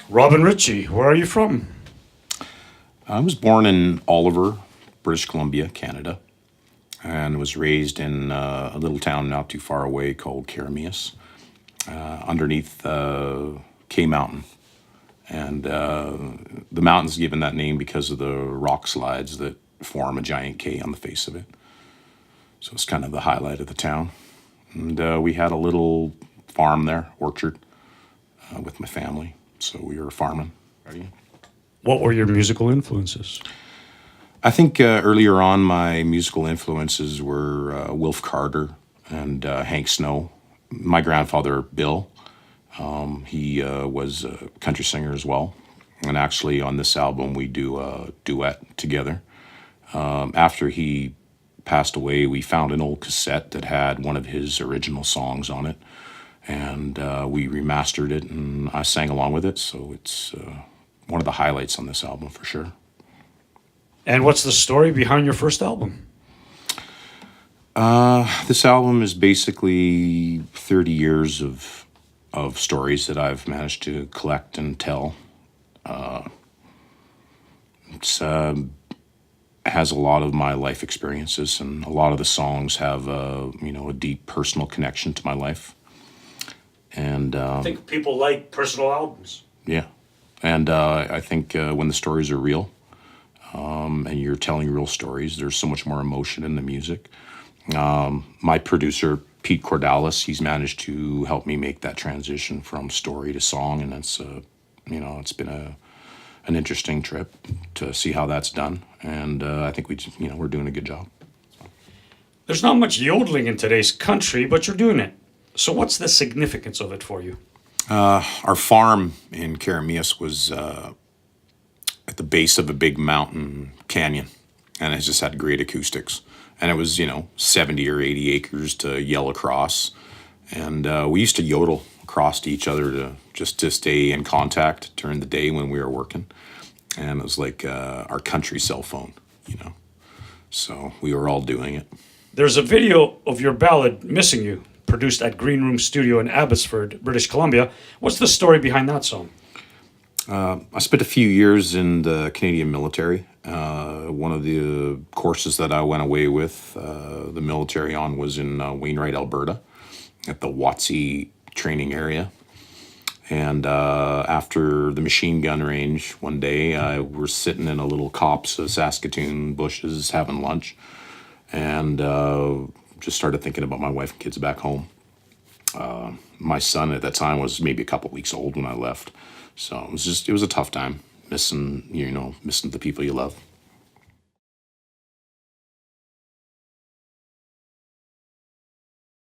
Robin Ritchie, where are you from? I was born in Oliver, British Columbia, Canada, and was raised in a little town not too far away called Carameus, underneath K Mountain. And the mountain's given that name because of the rock slides that form a giant K on the face of it. So it's kind of the highlight of the town. And we had a little farm there, orchard, with my family. So we were farming. What were your musical influences? I think earlier on, my musical influences were Wilf Carter and Hank Snow. My grandfather, Bill, he was a country singer as well. And actually, on this album, we do a duet together. After he passed away, we found an old cassette that had one of his original songs on it. And we remastered it, and I sang along with it. So it's one of the highlights on this album for sure. And what's the story behind your first album? This album is basically 30 years of stories that I've managed to collect and tell. It's has a lot of my life experiences, and a lot of the songs have a deep personal connection to my life. And I think people like personal albums. yeah, and I think when the stories are real, and you're telling real stories, there's so much more emotion in the music. My producer, Pete Cordalis, he's managed to help me make that transition from story to song, and it's it's been an interesting trip to see how that's done, and I think we're doing a good job. There's not much yodeling in today's country, but you're doing it. So what's the significance of it for you? Our farm in Carameus was at the base of a big mountain canyon, and it just had great acoustics. And it was 70 or 80 acres to yell across, and we used to yodel across to each other to stay in contact during the day when we were working. And it was like our country cell phone, So we were all doing it. There's a video of your ballad, Missing You, produced at Green Room Studio in Abbotsford, British Columbia. What's the story behind that song? I spent a few years in the Canadian military. One of the courses that I went away with the military on was in Wainwright, Alberta, at the Watsy training area. And after the machine gun range one day, I was sitting in a little copse of Saskatoon bushes having lunch, and just started thinking about my wife and kids back home. My son at that time was maybe a couple weeks old when I left. So it was a tough time, missing the people you love.